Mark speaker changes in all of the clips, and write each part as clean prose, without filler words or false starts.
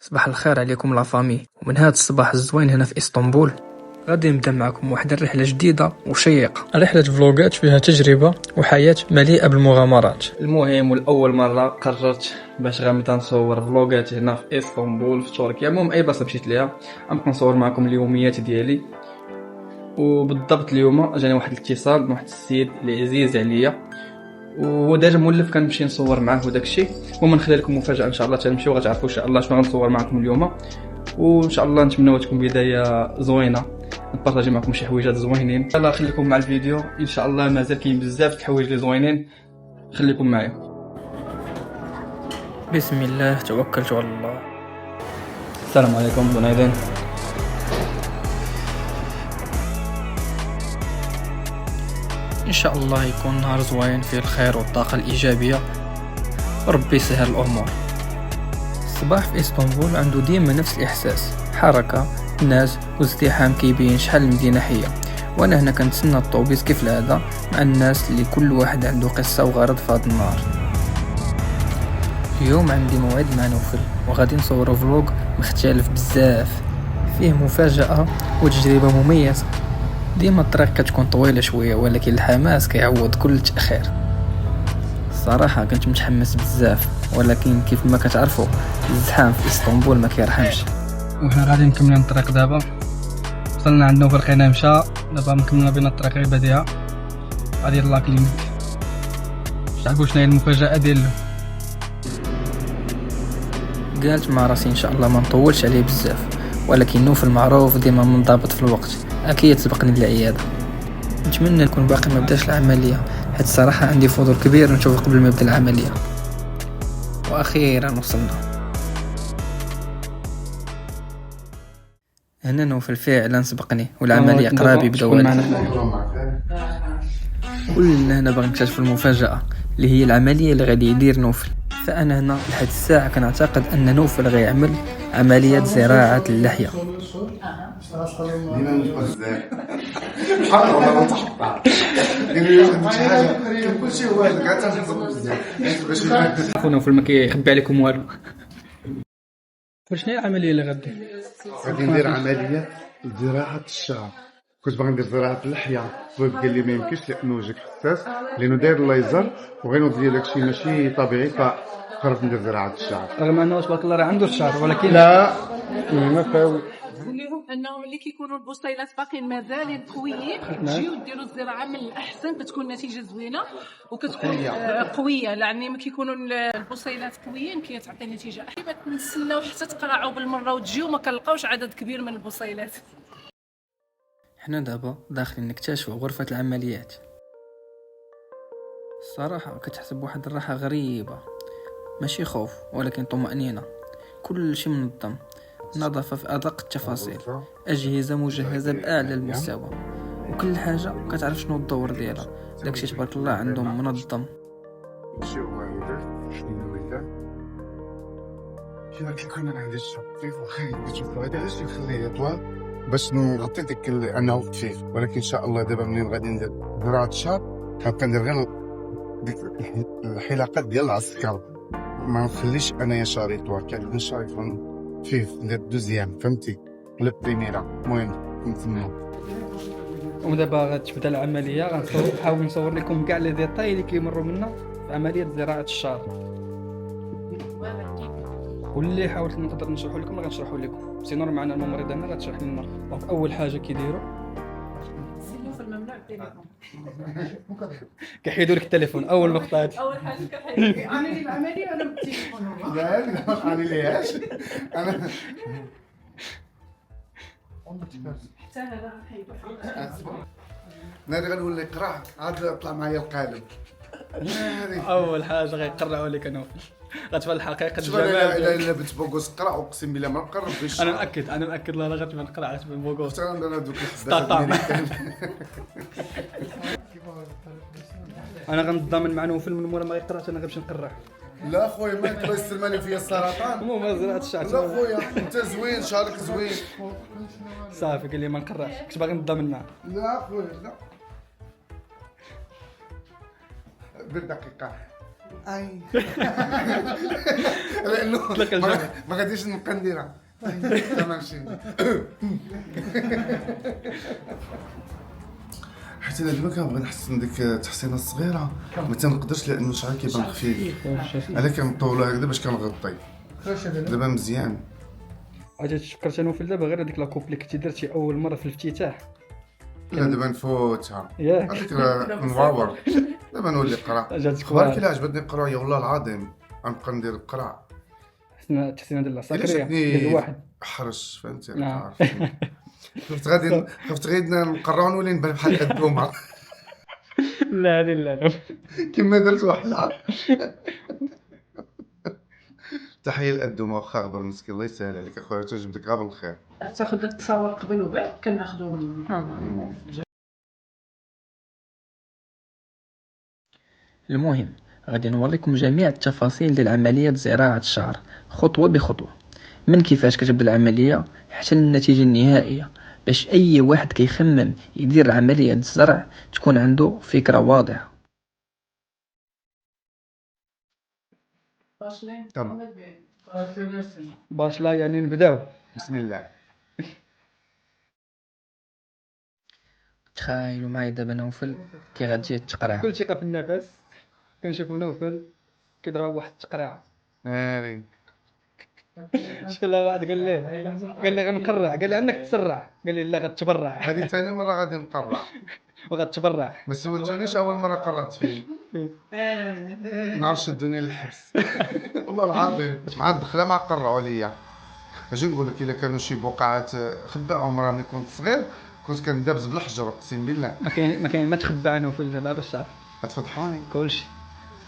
Speaker 1: صباح الخير عليكم لا فامي. ومن هذا الصباح الزوين هنا في اسطنبول غادي نبدا معكم واحد الرحله جديده وشيقه، رحله فلوغات فيها تجربه وحياه مليئه بالمغامرات. المهم والاول مره قررت باش غنبدا نصور فلوغات هنا في اسطنبول في تركيا. المهم اي بلاصه مشيت ليها غنبقى نصور معكم اليوميات ديالي. وبالضبط اليوم جاني واحد الاتصال من واحد السيد اللي عزيز عليا وهو ديجا مولف كنمشي نصور معاه وداك الشيء. المهم نخلي لكم مفاجاه ان شاء الله تنمشيو غتعرفوا ان شاء الله شنو غنصور معكم اليوم. وان شاء الله نتمنوا تكون بدايه زوينه نبارطاجي معكم شي حويجات زوينين. يلا خليكم مع الفيديو ان شاء الله، مازال كاين بزاف د الحوايج اللي زوينين، خليكم معايا. بسم الله توكلت على الله. السلام عليكم بنادين. ان شاء الله يكون نهار زوين فيه الخير والطاقه الايجابيه وربي يسهل الامور. الصباح في اسطنبول عنده ديما نفس الاحساس، حركه الناس وازدحام كيبين شحال المدينه حيه. وانا هنا كنتسنى الطوبيس كيف العاده مع الناس اللي كل واحد عنده قصه وغرض في هذا النهار. اليوم عندي موعد مع نوفل وغادي نصور فلوق مختلف بزاف فيه مفاجاه وتجربه مميزه. ديما الطريق كتكون طويله شويه ولكن الحماس كيعوض كل تاخير. الصراحه كنت متحمس بزاف ولكن كيف ما كتعرفوا الزحام في اسطنبول ما كيرحمش. وحنا غادي نكملوا الطريق دابا. وصلنا عند نوفل لقيناه مشى، دابا مكملنا بين الطريق غير بديها غادي يلا كلينيك. تعرفوا شنو هي المفاجاه ديالو؟ قالت مع راسي ان شاء الله ما نطولش عليه بزاف، ولكن نوفل معروف ديما منضبط في الوقت، اكيد سبقني للعياده. نتمنى نكون باقي ما بداش العمليه حيت الصراحه عندي فضول كبير نشوف قبل ما يبدا العمليه. واخيرا وصلنا. هنا نوفل فعلا سبقني والعمليه قراب يبداو عليه. كلنا هنا باغي نكتشف المفاجاه اللي هي العمليه اللي غادي يدير نوفل. فانا هنا لحد الساعه كنعتقد ان نوفل غيعمل عمليه زراعه اللحيه. خونا نوفل ما كيخبي عليكم والو. شنو هي العمليه اللي
Speaker 2: غادي ندير عمليه زراعه الشعر. كنت باغي ندير زراعه اللحيه، الطبيب قال لي ما يمكنش لانه وجهك حساس، لانه داير الليزر وغينوض لي داكشي ماشي طبيعي، فقررت ندير زراعه الشعر.
Speaker 1: رغم انه تبارك الله راه عنده الشعر ولكن
Speaker 2: لا ما فاوي.
Speaker 3: نقول لهم انهم ملي كيكونوا البصيلات باقيين مازالين قويين تجيو ديروا الزراعه من الاحسن كتكون النتيجه زوينه وكتكون قويه، يعني ملي كيكونوا البصيلات قويين كتعطي نتيجه احسن. كنتسناو حتى تقرعوا بالمره وتجيو ما كنلقاوش عدد كبير من البصيلات.
Speaker 1: حنا دابا داخلين نكتشفوا غرفه العمليات. الصراحه كتحس بواحد الراحه غريبه، ماشي خوف ولكن طمأنينة. كل شيء منظم، نظافة في أدق التفاصيل، أجهزة مجهزة بأعلى المستوى، وكل حاجة كتعرف شنو الدور ديالها. داكشي تبارك الله عندهم منظم.
Speaker 2: كيكون انا عندي الشعر خفيف وخايف كتشوفوا هذا علاش كنخليه طوال باش نغطي ديك انه خفيف، ولكن ان شاء الله دابا منين غادي ندير زراعه الشعر غنبقى ندير غير ديك الحلقات ديال العسكر، ما نخليش انايا شعري طوال، كيعجبني الشعر يكون خفيف. ندير دوزيام فهمتي ولا بريميرا. المهم كنتسناو.
Speaker 1: ودابا غتبدا العملية. غنحاول نصور لكم كاع لي ديتاي اللي كيمروا منا في عملية زراعة الشعر، واللي حاولت نقدر نشرحوا لكم غنشرحوا لكم. سينور معنا الممرضه هنا غتشرح لنا. دونك اول حاجه كيديروا
Speaker 3: سينو في الممنوع التليفون
Speaker 1: كيحيدوا لك التليفون. اول نقطه هذه
Speaker 3: اول حاجه كنحيد انا اللي العمليه انا بالتليفون.
Speaker 2: لا ما علي ليهاش انا
Speaker 3: حتى هذا غنحيدو.
Speaker 2: ناري غنولي قرع عاد طلع معايا القالب.
Speaker 1: اول حاجه غيقرعوا لك نوفل غتبان الحقيقه
Speaker 2: الجمال.
Speaker 1: الجمال.
Speaker 2: الا بنت بوغوس قرع اقسم بالله ما نقرب بيش.
Speaker 1: انا مأكد لا غتبان قرعه غتبان بوغوس.
Speaker 2: انا دوك الحبات
Speaker 1: الامريكان. انا غنضامن مع نوفل من مورا ما يقرعش انا غنمشي نقرع.
Speaker 2: لا خويا ما الله يسلمني فيا السرطان.
Speaker 1: المهم زراعه الشعر.
Speaker 2: لا خويا انت زوين شعرك زوين.
Speaker 1: صافي قال لي ما نقرعش، كنت باغي نضامن معاه.
Speaker 2: لا خويا لا. دير دقيقه اي لانه ما غاديش نبقى نديرها. تمام شي حيت انا دابا كنبغي نحسن ديك التحسينه الصغيره ما تنقدرش لانه شعري كيبان خفيف. انا كنطولو هكذا باش كنغطي دابا مزيان.
Speaker 1: عاد فكرت انا في دابا غير هذيك لاكوب اللي كنتي درتي اول مره في الافتتاح.
Speaker 2: لا دابا نفوتها
Speaker 1: ياك
Speaker 2: هذيك نواور. دابا نولي نقرا.
Speaker 1: جاتك
Speaker 2: اخبارك الا عجبتني القرايه والله العظيم غنبقى ندير القراء.
Speaker 1: حسنا التحسينه ديال العساكريه ديال الواحد
Speaker 2: حرش فهمتي.
Speaker 1: نعم.
Speaker 2: خفت غير نقرا ونولي نبان بحال الدومه
Speaker 1: لا هذه لا
Speaker 2: كما درت واحد العام. تحيه للدومه واخا غبر مسكين الله يسهل عليك اخويا تجبدك غير بالخير.
Speaker 3: تاخذ التصاور قبل وبعد كناخذو
Speaker 1: المهم غادي نوريكم جميع التفاصيل ديال عملية زراعة الشعر خطوة بخطوة، من كيفاش كتبدا العملية حتى للنتيجة النهائية، باش اي واحد كيخمم يدير عملية الزرع تكون عنده فكرة واضحة. باش لا يعني نبداو.
Speaker 2: بسم الله.
Speaker 1: تخيلوا معايا دابا نوفل كي غتجي التقريعة، كل ثقة في النفس كنشوفو نوفل كيضرب واحد التقريعة.
Speaker 2: ناري
Speaker 1: شكون واحد قال لي غنقرع، قال لي عندك تسرع، قال لي لا غتبرع.
Speaker 2: هذه ثاني مره غادي نقرا
Speaker 1: وغتبرع.
Speaker 2: ما سولتونيش اول مره قرات فيه نهار شدوني للحبس والله العظيم مع الدخله ما قرعوا ليا. اجي نقول لك الا كانوا شي بقعات خباء عمرها ملي كنت صغير كنت كندابز بالحجر اقسم بالله.
Speaker 1: ما كاين ما تخبى عنه في دابا الشعر
Speaker 2: غتفضحوني
Speaker 1: كلشي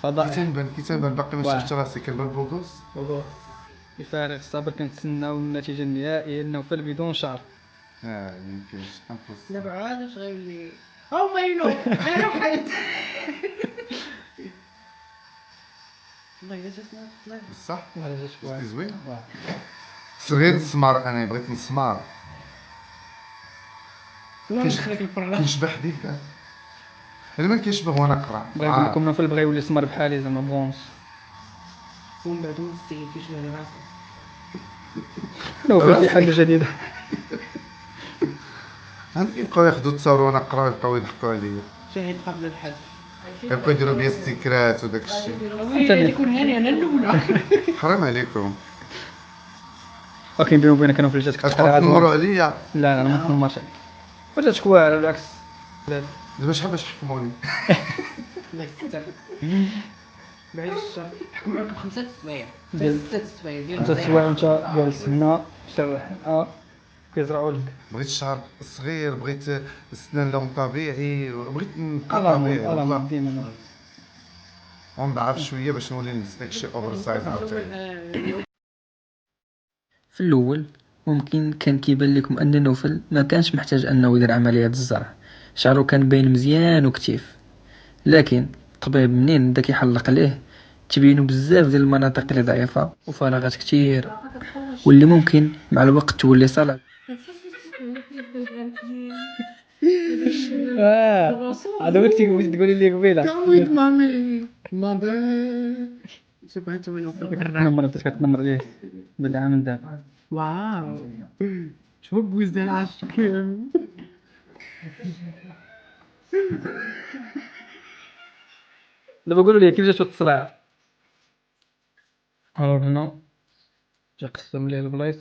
Speaker 1: فضاء.
Speaker 2: كي تنبان باقي ما شفتش راسي كنبان بوغوس
Speaker 1: بفارغ الصبر كنتسناو النتيجة النهائية نوفل بدون شعر.
Speaker 2: يمكنش
Speaker 3: دابا عاد اش غيولي او ماينو انا حيت والله الا جاتنا
Speaker 2: بصح
Speaker 1: ولا جات واحد
Speaker 2: زوين صغير السمار. انا بغيت نسمار كنشبح بيك انا ما كيشبه وانا نقرا.
Speaker 1: بغا نقول لكم نوفل بغا يولي سمر بحالي زعما بونس
Speaker 3: ومن بعد نستي كيشبه لي راسي
Speaker 1: نوفل في حاجة جديدة.
Speaker 2: يبقاو ياخذوا التصاور وانا نقرا يبقاو يضحكوا عليا.
Speaker 3: شاهد قبل الحد
Speaker 2: يبقاو يديروا بيا ستيكرات وداك الشيء.
Speaker 3: تكون هاني انا الاولى.
Speaker 2: حرام عليكم.
Speaker 1: ولكن بيني وبينك انا في الجات كنت
Speaker 2: تنمروا عليا.
Speaker 1: لا ما تنمرش عليك وجاتك واعره بالعكس. لا
Speaker 2: دابا شحال باش حكموني؟
Speaker 3: الله يستر بعيد الشر حكم عليكم 5 سوايع 6 سوايع ديال
Speaker 1: 5 سوايع وانت جالس هنا شرح كيزرعوا لك.
Speaker 2: بغيت الشعر صغير بغيت السنان لون طبيعي بغيت نبقى
Speaker 1: الله
Speaker 2: طبيعي
Speaker 1: الله ديما
Speaker 2: ونضعف شويه باش نولي نلبس داكشي اوفر سايز عاوتاني.
Speaker 1: في الاول ممكن كان كيبان لكم ان نوفل ما كانش محتاج انه يدير عملية الزرع، شعره كان باين مزيان وكتيف، لكن الطبيب منين بدا كيحلق عليه تبينوا بزاف ديال المناطق اللي ضعيفه وفراغات كتير واللي ممكن مع الوقت تولي صلع. هذا وقت تقولي لي قبيله
Speaker 3: ويت مامي مامي سبحان الله
Speaker 1: انا مره بدات كتنمر عليه بالعام من دابا.
Speaker 3: واو شوف بوز ديال عاشق
Speaker 1: دابا قولوا لي كيف جاتو التصريع. هنا جا قسم ليه البلايص،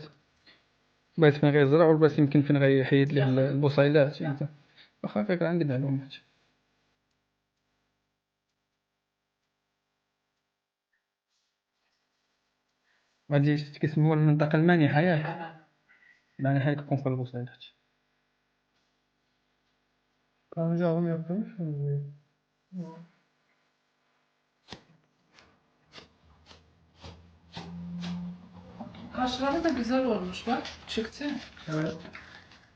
Speaker 1: بلايص فين غيزرع والبلايص يمكن فين غيحيد ليه البصيلات. انت واخا فكرة عندي معلومات. غادي كيسموها المنطقة المانحة ياك، المانحة كتكون فيها البصيلات. كانوا جاهم ياكلوش
Speaker 3: Kaşları da güzel olmuş bak. Çıktı.
Speaker 1: Evet.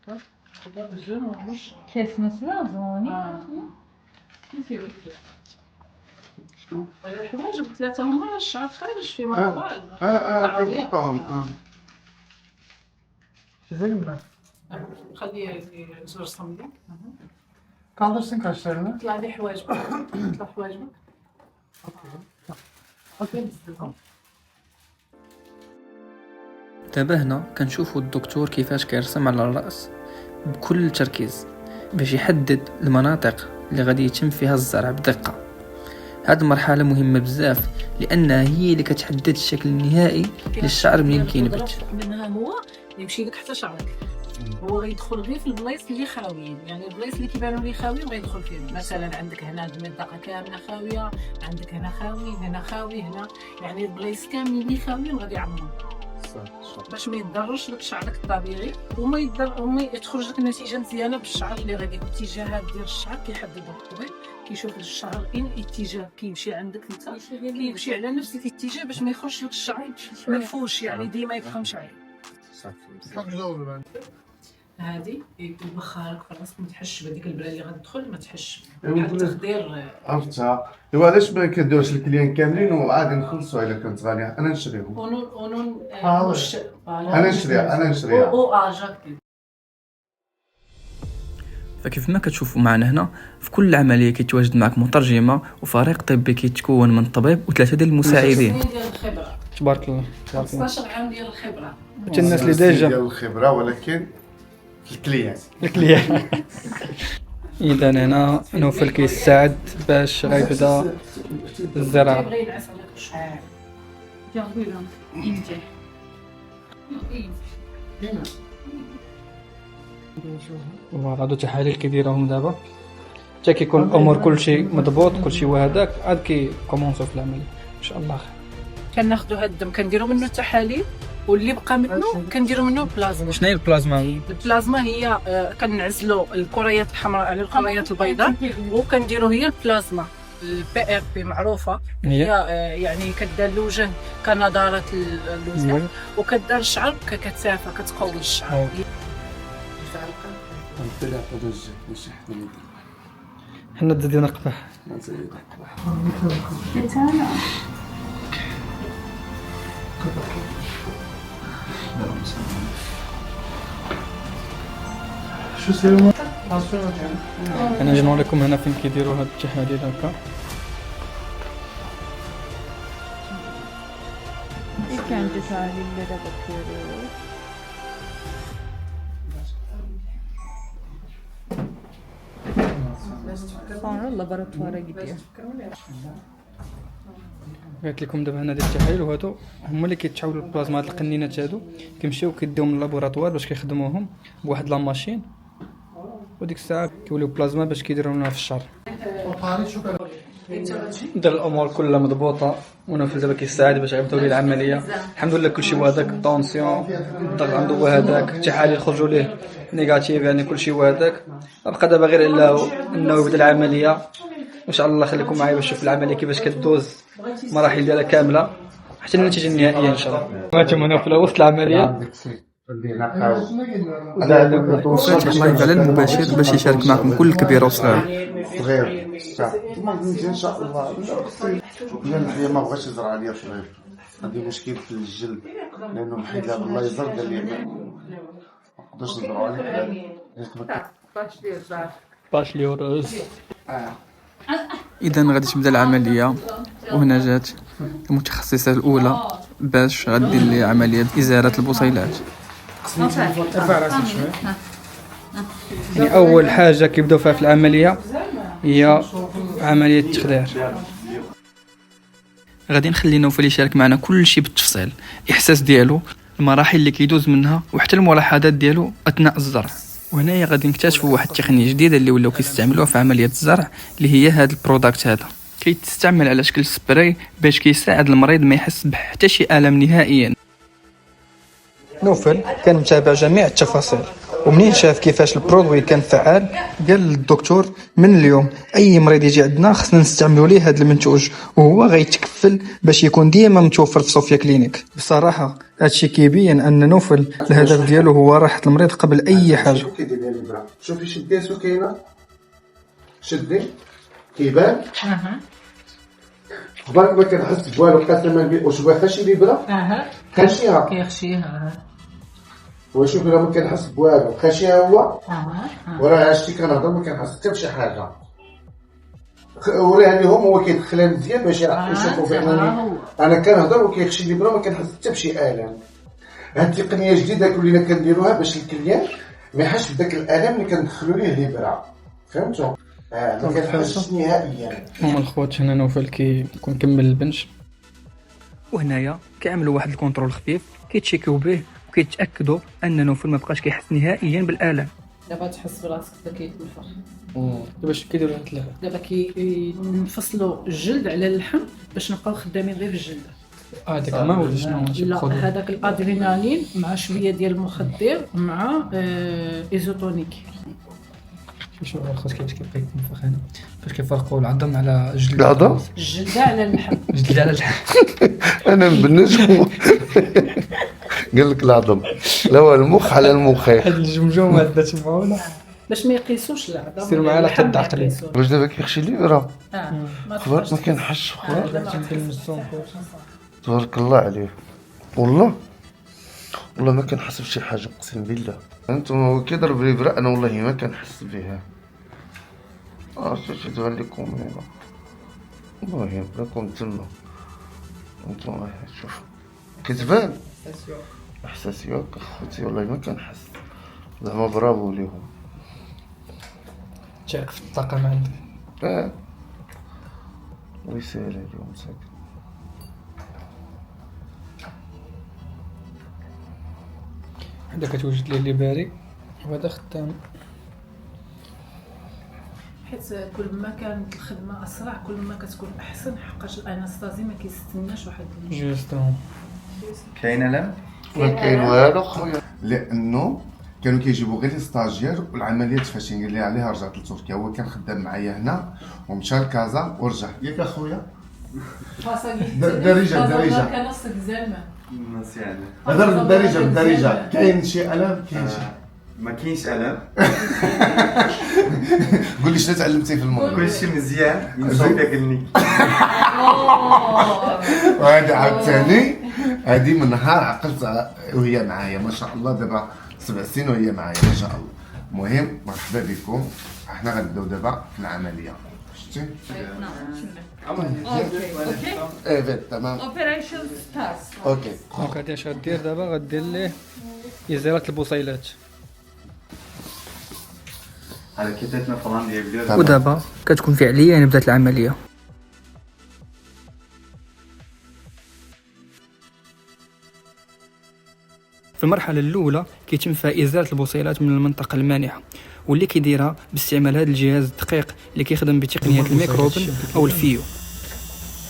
Speaker 3: Bak. Bu da güzel olmuş.
Speaker 4: Kesmesi lazım ama niye?
Speaker 3: شو ثلاثة مرات الشعر خارج في مرات.
Speaker 2: حبهم
Speaker 3: خليه يزور صمدي.
Speaker 1: Kaldırsın kaşlarını.
Speaker 3: اطلع لي حواجبك. اطلع حواجبك.
Speaker 1: دابا هنا كنشوفوا الدكتور كيفاش كيرسم على الراس بكل تركيز باش يحدد المناطق اللي غادي يتم فيها الزرع بدقه. هاد المرحله مهمه بزاف لانها هي اللي كتحدد الشكل النهائي للشعر منين كينبت.
Speaker 3: منها هو يمشي لك حتى شعرك، هو غيدخل غير في البلايص اللي خاويين، يعني البلايص اللي كيبانوا لي خاويين غيدخل فيهم. مثلا عندك هنا المنطقه كامله خاويه، عندك هنا خاوي، هنا خاوي، هنا يعني البلايص كاملين اللي خاويين غادي يعمرهم باش ما يتضررش لك شعرك الطبيعي وما تخرج لك نتيجه مزيانه بالشعر اللي غادي. الاتجاهات ديال الشعر كيحددوا الطبيب، كيشوف الشعر اتجاه كيمشي عندك انت كيمشي على نفس الاتجاه باش ما يخرجش لك الشعر منفوش، يعني ديما يبقى مشعل. هذه يبخرك في راسك، ما تحش بهذيك البلا اللي غتدخل، ما تحش بحال التخدير.
Speaker 2: عرفتها. ايوا علاش ما كديروش الكليان كاملين وعادي نخلصوا الا كانت غاليه؟ انا نشريهم. انا نشريها.
Speaker 1: فكيف ما كتشوفوا معنا هنا في كل عمليه كيتواجد معك مترجمه وفريق طبي كيتكون من طبيب وثلاثه ديال المساعدين. تبارك الله.
Speaker 3: 15 عام ديال الخبره.
Speaker 1: حتى الناس اللي ديجا
Speaker 2: ديال الخبره، ولكن الكليان
Speaker 1: اذا هنا نوفل كيساعد باش غيبدا الزراعه.
Speaker 3: كيبغي ينعس عليك الشعر. جابيلهم انت.
Speaker 1: هادو تحاليل كيديروهم دابا حتى كيكون الامور كلشي مضبوط كلشي وهداك عاد كيكومونسو في العمليه ان شاء الله.
Speaker 3: كناخذوا هاد الدم كنديروا منه التحاليل، واللي بقى منه كنديروا منه بلازما.
Speaker 1: شنو هي البلازما؟
Speaker 3: البلازما هي كنعزلوا الكريات الحمراء على الكريات البيضاء، وكنديروا هي البلازما البي ار بي معروفه، هي يعني كدار الوجه كنضاره الوجه وكدار الشعر ككثافه كتقوي الشعر.
Speaker 1: حنا تزيدنا قبح.
Speaker 2: شو سيروا؟
Speaker 1: انا جا نوريكم هنا فين كيديروا هاد التحاليل هكا.
Speaker 4: كانت تحاليل دابا كيديروا صار اللابوراتوار يدير.
Speaker 1: قلت لكم دابا هنا ديال التحاليل وهادو هما اللي كيتحولوا للبلازما. هاد القنينات هادو كيمشيو كيديوهم للابوراتوار باش كيخدموهم بواحد لا ماشين، وديك الساعه كيوليو بلازما باش كيديروها في الشعر. دار الامور كلها مضبوطه ونوفل دابا كيساعد باش يبداو ليه العمليه. الحمد لله كلشي وهداك الطونسيون الضغط عنده وهداك التحاليل خرجوا ليه نيجاتيف، يعني كلشي وهداك. بقى دابا غير انه يبدا العمليه ان شاء الله. خليكم معايا باش نشوف العمليه كيفاش كدوز المراحل ديالها كامله حتى النتيجه النهائيه ان شاء الله. ما تمنى في وقت العمليه وفاتح لايف على المباشر باش يشارك معكم كل كبيره وصغيره.
Speaker 2: صغير ان شاء الله. هي ما بغاش يزرع عليا صغير، عندي مشكل في الجلد لانه محيد الله يزرع قال لي ما نقدرش نزرعوا عليك.
Speaker 1: باش لي ورز. اذا غادي تبدا العمليه، وهنا جات المتخصصه الاولى باش غدير لي عمليه ازاله البصيلات. يعني اول حاجه كيبداو فيها في العمليه هي عمليه التخدير. غادي نخلي نوفل يشارك معنا كل شيء بالتفصيل، الاحساس ديالو، المراحل اللي كيدوز منها، وحتى الملاحظات ديالو اثناء الزرع. وهنايا غادي نكتشفوا واحد التقنيه جديده اللي ولاو كيستعملوها في عمليه الزرع، اللي هي هذا البرودكت هذا. كيتستعمل على شكل سبراي باش كيساعد المريض ما يحس بحتى شي الم نهائيا. نوفل كان متابع جميع التفاصيل، ومنين شاف كيفاش البرودوي كان فعال قال للدكتور من اليوم اي مريض يجي عندنا خصنا نستعملوا ليه هذا المنتوج، وهو غيتكفل باش يكون ديما متوفر في صوفيا كلينيك. بصراحه هادشي كيبين ان نوفل الهدف ديالو هو راحه المريض قبل اي حاجه.
Speaker 2: شوفي شدي سكينه، شدي كيبان خبارك ما كنحس بوالو قسما بالله. واش بغا خشي الابره خشيها
Speaker 3: كيخشيها.
Speaker 2: وشوف الا ما كنحس بوالو خشيها هو وراه عشتي كنهضر ما كنحس حتى بشي حاجه. وراه لهم هو كيدخلها مزيان باش يشوفوا بانني انا كنهضر وكيخشي لي بلا ما كنحس حتى بشي الام. هاد التقنيه جديده كلنا كنديروها باش الكليان ما يحسش بداك الالم اللي كندخلوا ليه الابره، فهمتوا؟ ما كنحسش نهائيا.
Speaker 1: هما الخوات هنا نوفل كيكون كمل البنش، وهنايا كيعملوا واحد الكونترول خفيف كيتشيكيو به وكيتاكدوا ان نوفل ما بقاش كيحس نهائيا بالالم.
Speaker 3: دابا تحس براسك بدا كيتنفخ.
Speaker 1: دابا اش كيديروا هاد اللعبه؟
Speaker 3: دابا كينفصلوا الجلد على اللحم باش نبقاو خدامين غير بالجلد.
Speaker 1: داك ما ولا شنو
Speaker 3: لا هذاك الادرينالين مع شويه ديال المخدر مع ايزوتونيك.
Speaker 1: شوف الخوت كيفاش كيبقى يتنفخ هنا، فاش كيفرقوا العظم على الجلد.
Speaker 2: العظم؟
Speaker 3: الجلد على اللحم.
Speaker 1: الجلد على اللحم.
Speaker 2: انا بالنسبه قال لك العظم، لا هو المخ على المخيخ.
Speaker 1: هاد الجمجمه هدا تبعونا
Speaker 3: باش ما يقيسوش العظم.
Speaker 1: سير معايا لحد عقلي.
Speaker 2: واش دابا كيخشي لي راه
Speaker 3: خبرت
Speaker 2: ما كنحش خوات.
Speaker 1: كنلمسو
Speaker 2: تبارك الله عليه. والله ما كنحس بشي حاجه اقسم بالله. انتم هو كيضرب لي برا انا والله ما كنحس بها. شتي تبان لكم هنا والله راكم تما انتم شوف كتبان احساسيات اخوتي والله ما كنحس. زعما برافو ليهم.
Speaker 1: تشارك في الطاقه ما عندك.
Speaker 2: ويسهل عليهم ساكن.
Speaker 1: حدا كتوجد ليه اللي باري وهذا خدام.
Speaker 3: حيت كل ما كانت الخدمه اسرع كل ما كتكون احسن، حقاش الانستازي ما كيستناش واحد
Speaker 1: جوستون.
Speaker 5: كاين الم؟
Speaker 2: ما كاين والو خويا، لانه كانوا كيجيبوا غير لي ستاجير والعمليات فاشين قال لي عليها رجعت لتركيا. هو كان خدام معايا هنا ومشى لكازا ورجع. ياك اخويا دريجه
Speaker 3: كان صدق زعما
Speaker 5: مزيان.
Speaker 2: هذا بالدارجه كاين شي الم كاين شي
Speaker 5: ما كاينش الم.
Speaker 2: قول لي شنو تعلمتي في المغرب؟
Speaker 5: كلشي مزيان ينصوب ياكلني.
Speaker 2: وهذا عاوتاني هذه من نهار عقلت وهي معايا ما شاء الله. دابا 7 سنين وهي معايا ما شاء الله. المهم مرحبا بكم. احنا غنبداو دابا في العمليه. شتي؟ ايه تمام.
Speaker 4: اوبريشن ستارت.
Speaker 2: اوكي
Speaker 1: دونك هادي اش غدير دابا؟ غدير ليه يزيرات البصيلات.
Speaker 5: على كتاتنا فلان ديال
Speaker 1: ودابا كتكون فعليا بدات العمليه. في المرحله الاولى كيتم فيها ازاله البصيلات من المنطقه المانحه، واللي كيديرها باستعمال هذا الجهاز الدقيق اللي كيخدم بتقنيه الميكروبن او الفيو.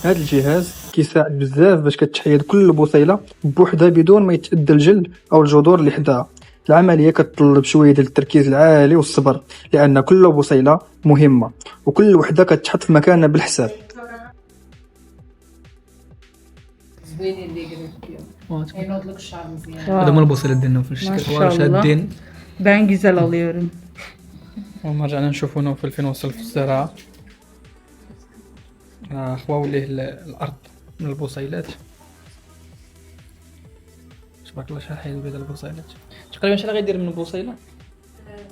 Speaker 1: هذا الجهاز كيساعد بزاف باش كتحيد كل بصيله بوحدها بدون ما يتأذى الجلد او الجذور اللي حداها. العمليه كتطلب شويه ديال التركيز العالي والصبر، لان كل بصيله مهمه وكل وحده كتحط في مكانها بالحساب.
Speaker 3: زوينين اللي قلت ينوض لك الشعر مزيان.
Speaker 1: هذا ما البصيلات ديالنا في الشكل ورا شادين.
Speaker 4: Ben güzel alıyorum.
Speaker 1: وما رجعنا نشوفو نوفل فين وصل في الزراعه. خواو ليه الارض من البصيلات. تبارك الله شحال حيدو بهاد البصيلات. تقريبا شحال غيدير من البصيله؟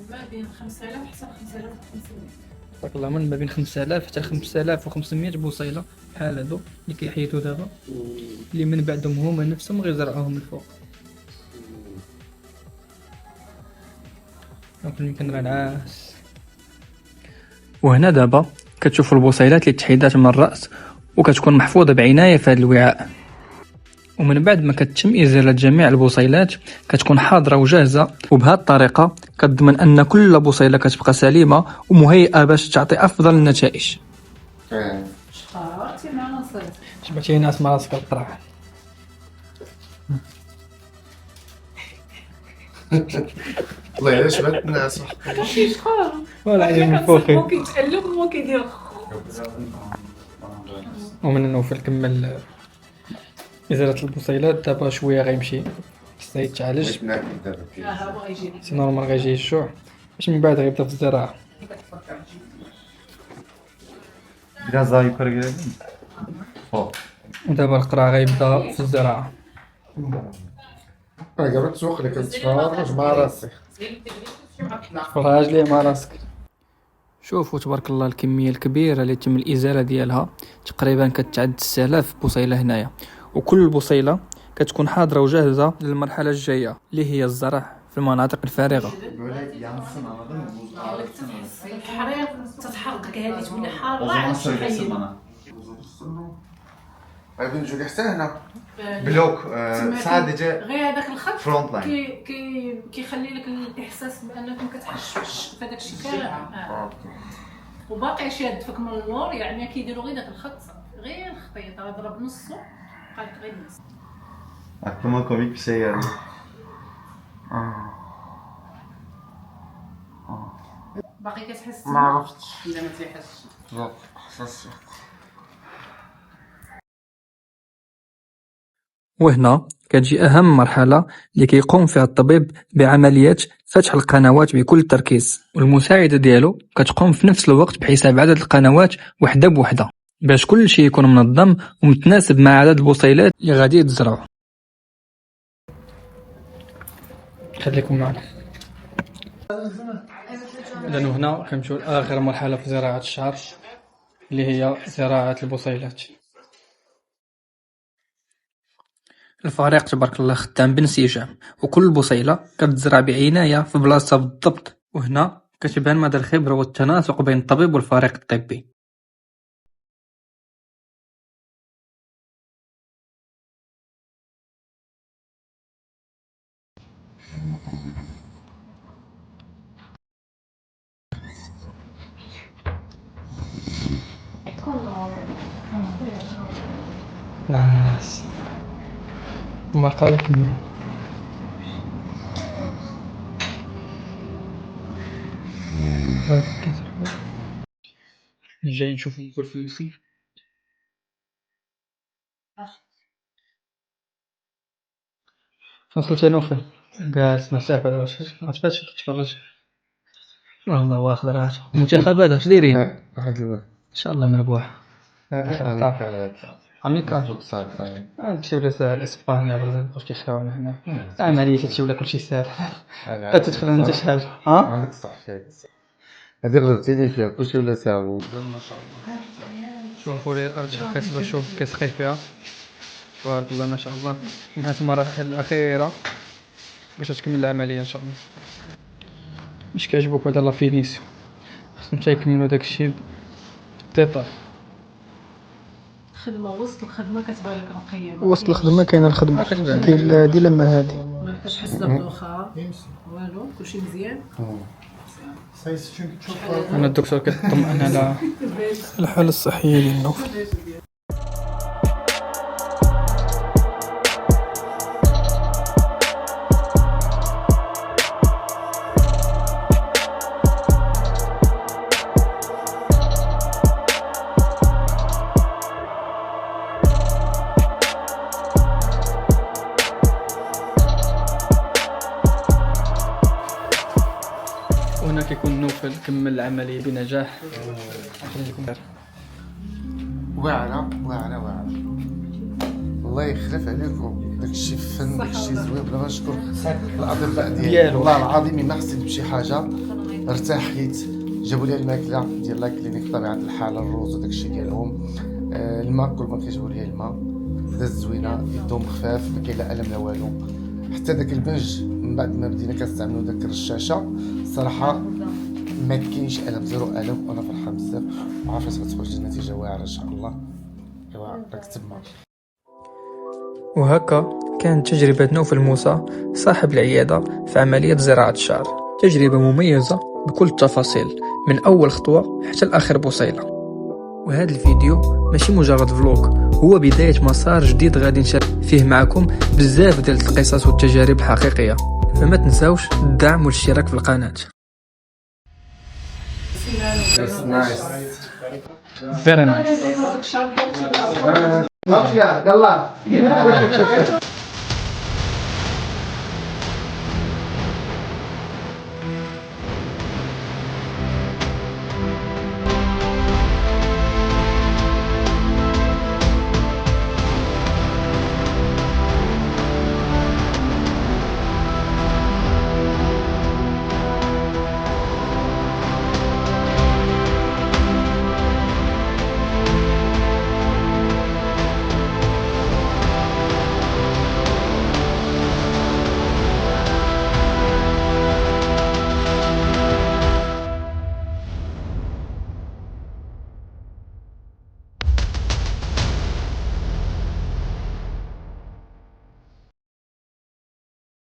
Speaker 3: ما بين 5000 حتى 5500.
Speaker 1: تبارك الله من ما بين 5000 حتى 5500 بصيله بحال هادو اللي كيحيدو دابا، اللي من بعدهم هما نفسهم غيزرعوهم من الفوق. دونك يمكن راه نعاس. وهنا دابا كتشوفوا البصيلات اللي تحيدات من الراس وكتكون محفوظه بعنايه في هذا الوعاء. ومن بعد ما كتتم ازاله جميع البصيلات كتكون حاضره وجاهزه، وبهذه الطريقه كتضمن ان كل بصيله كتبقى سليمه ومهيئه باش تعطي افضل النتائج.
Speaker 3: شحال معنا صيد
Speaker 1: شبعتي ناس مع راسك القرع.
Speaker 2: والله الا شبعت الناس.
Speaker 3: ماشي شحال
Speaker 1: ولا عين من فوقي.
Speaker 3: هو كيتقلب وهو كيدير.
Speaker 1: ومن انه في الكمل ازاله البصيلات دابا شويه غيمشي خصها يتعالج.
Speaker 3: ها هو غيجي.
Speaker 1: سي نورمال غيجي الشوع باش من بعد غيبدا في الزراعه.
Speaker 5: Biraz daha yukarı gelelim mi?
Speaker 1: ودابا القرع غيبدا في الزراعه.
Speaker 2: قبل تسوق لك تتفرج مع راسك.
Speaker 1: فرج ليه مع راسك. شوفوا تبارك الله الكميه الكبيره اللي تم الازاله ديالها، تقريبا كتعد 6000 بصيله هنايا، وكل البصيله كتكون حاضره وجاهزه للمرحله الجايه اللي هي الزرع في المناطق الفارغه.
Speaker 5: Böyle yansın anladın mı? Buz ağrısın.
Speaker 3: الحريق تتحرقك هذه تولي
Speaker 5: O
Speaker 3: حاره
Speaker 5: zaman
Speaker 3: على شي
Speaker 5: söylesin
Speaker 3: حي.
Speaker 5: bana.
Speaker 2: بنجو لحسن هنا
Speaker 5: Blok sadece
Speaker 3: غير هذاك الخط
Speaker 5: front line.
Speaker 3: كيخلي لك الاحساس بانكم كتحشش في هذاك الشيء كامل. وباقي شاد فيك من اللور، يعني كيديروا غير داك الخط، غير الخطيط ضرب نصه بقات غير نص.
Speaker 5: Aklıma komik bir şey geldi.
Speaker 3: باقي كتحس
Speaker 2: ما عرفتش.
Speaker 3: لا ما تيحسش.
Speaker 2: لا حساس.
Speaker 1: وهنا كتجي أهم مرحلة اللي كيقوم فيها الطبيب بعملية فتح القنوات بكل تركيز، والمساعدة ديالو كتقوم في نفس الوقت بحساب عدد القنوات وحدة بوحدة باش كل شيء يكون منظم ومتناسب مع عدد البصيلات اللي غادي يتزرعوا. خليكم معنا. إذن هنا كنمشيو لآخر مرحلة في زراعة الشعر اللي هي زراعة البصيلات. الفريق تبارك الله خدام بانسجام، وكل بصيلة كتزرع بعناية في بلاصتها بالضبط، وهنا كتبان مدى الخبرة والتناسق بين الطبيب والفريق الطبي. ناس ما قالك جاي نشوف نقول في المصير. وصلت نوفل جالس مسافة عتفاش تفرج والله واخذ راحته. المنتخبات اش دايرين؟ ان شاء الله مربوح. عميك نمشيو لاسبانيا ولا واش كيخاونا هنا عملية تمشيو ولا كلشي ساهل. تدخل انت شحال
Speaker 2: عندك صح شيء. هذه غلطتيني فيها كلشي ولا ساهل.
Speaker 1: شوفوا لي الارض كتبقى شوف كيسقي فيها تبارك الله ما شاء الله. نهاية المراحل الأخيرة باش تكمل العملية إن شاء الله. مش كيعجبوك هذا لا فينيسيو، خصهم حتى يكملوا داك الشيء بالديتاي.
Speaker 3: الخدمه وسط الخدمه كتبان لك نقيه،
Speaker 1: وسط الخدمة كاينة الخدمة ديال لما هادي
Speaker 3: ما كتحس بدوخه والو، كلشي مزيان.
Speaker 1: أنا الدكتور كيطمئن على الحالة الصحية ديال نوفل. وهنا كيكون نوفل كمل العملية بنجاح.
Speaker 2: واعرة واعرة واعرة. الله يخلف عليكم داكشي فن، داكشي زوين. بلا ما نشكر الاطباء ديالو والله العظيم ما حسيت بشي حاجه، ارتحيت. جابوا لي الماكله ديال لا كلينيك بطبيعه الحال، الروز وداكشي ديالهم. الماء كل ما كيجيبوا لي الماء داز زوينه، يدهم خفاف، ما كاين لا الم لا والو. حتى داك البنج من بعد ما بدينا كنستعملوا داك الرشاشه صراحه ما كاينش الم، زيرو الم، وانا فرحان بزاف وعارف راسي غتخرج النتيجه واعره ان شاء الله. ايوا راك تما.
Speaker 1: وهكا كانت تجربة نوفل موسى صاحب العيادة في عملية زراعة الشعر، تجربة مميزة بكل التفاصيل من أول خطوة حتى لآخر بصيلة. وهذا الفيديو ماشي مجرد فلوق، هو بداية مسار جديد غادي نشارك فيه معكم بزاف ديال القصص والتجارب الحقيقية. فما تنساوش الدعم والاشتراك في القناة. Very nice.
Speaker 2: يلا